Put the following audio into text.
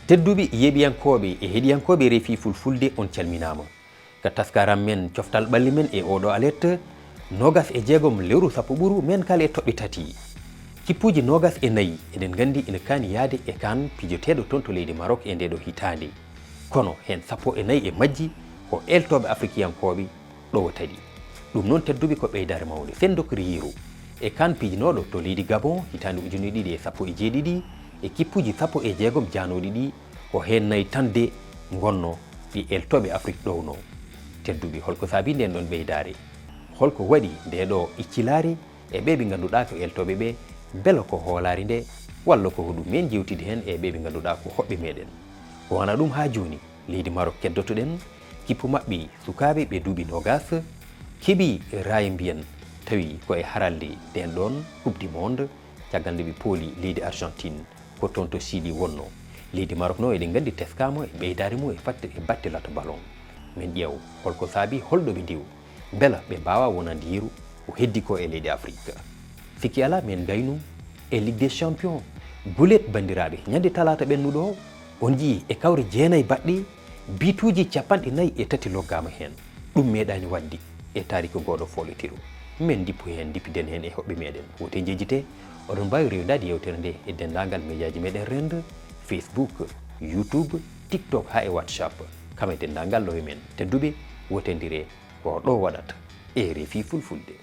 tedduɓe yeɓiyankoɓe e heɗiyankoɓe refi fulfulde on calminama ka taskaram men coftal ɓalli men e oɗo alerte nogas e jeegom lewru sappo ɓuru men kala e toɓɓe tati kippuji nogas e nayyi eɗen gandi ina kani yaade e kan pijoteɗo toon to leydi Maroc e ndeɗo hitande kono hen sappo e nayyi e majji ko eltoɓe afrikiyankoɓe ɗo tadi ɗum noon tedduɓe ko ɓeydare mawde sendokori yiru e kan pijinoɗo to leydi Gabon hitande 2017 e kippuji sappo e jeegom janoɗi ɗi ko hen nayyi tande gonno ɗi eltoɓe Afrique ɗowno tedduɓe holko saabi nden ɗon ɓeydare holko waɗi ndeɗo iccilari e ɓe ganduɗa ko eltoɓe ɓe beela ko hoolari nde walla ko hoɗum men jewtide hen e ɓe ganduɗa ko hoɓɓe meɗen ko wana ɗum ha joni leydi Maroc keddotoɗen kippu mabɓe sukaɓe ɓe duuɓi nogas keeɓi raye mbiyen tawi koye haralde den ɗon coupe du monde caggal nde ɓe pooli leydi Argentine ko toon to Chili wonno leydi Maroc no eɗen gandi teskama e ɓeydare mum e batte lato ballon min ƴeew holko saabi holɗo ɓe ndiw beela ɓe mbawa wonande yiru ko heddi ko e leydi Afrique sikki ala min gaynu e Ligue des Champions gulet bandiraɓe ñande talata ɓennuɗo o on jii e kawre jeenayyi baɗɗi bituji 43 loggama hen ɗum meeɗani wadde e tariki goɗo foletiru min dippu hen dippiden hen e hoɓɓe meɗen wote jejjite oɗon mbawi rewdade yewtere nde e dendagal médiaji meɗen rende Facebook YouTube TikTok ha e WhatsApp kama e dendagal lowe men tedduɓe wotendire ko ɗo waɗata RFI fulfulde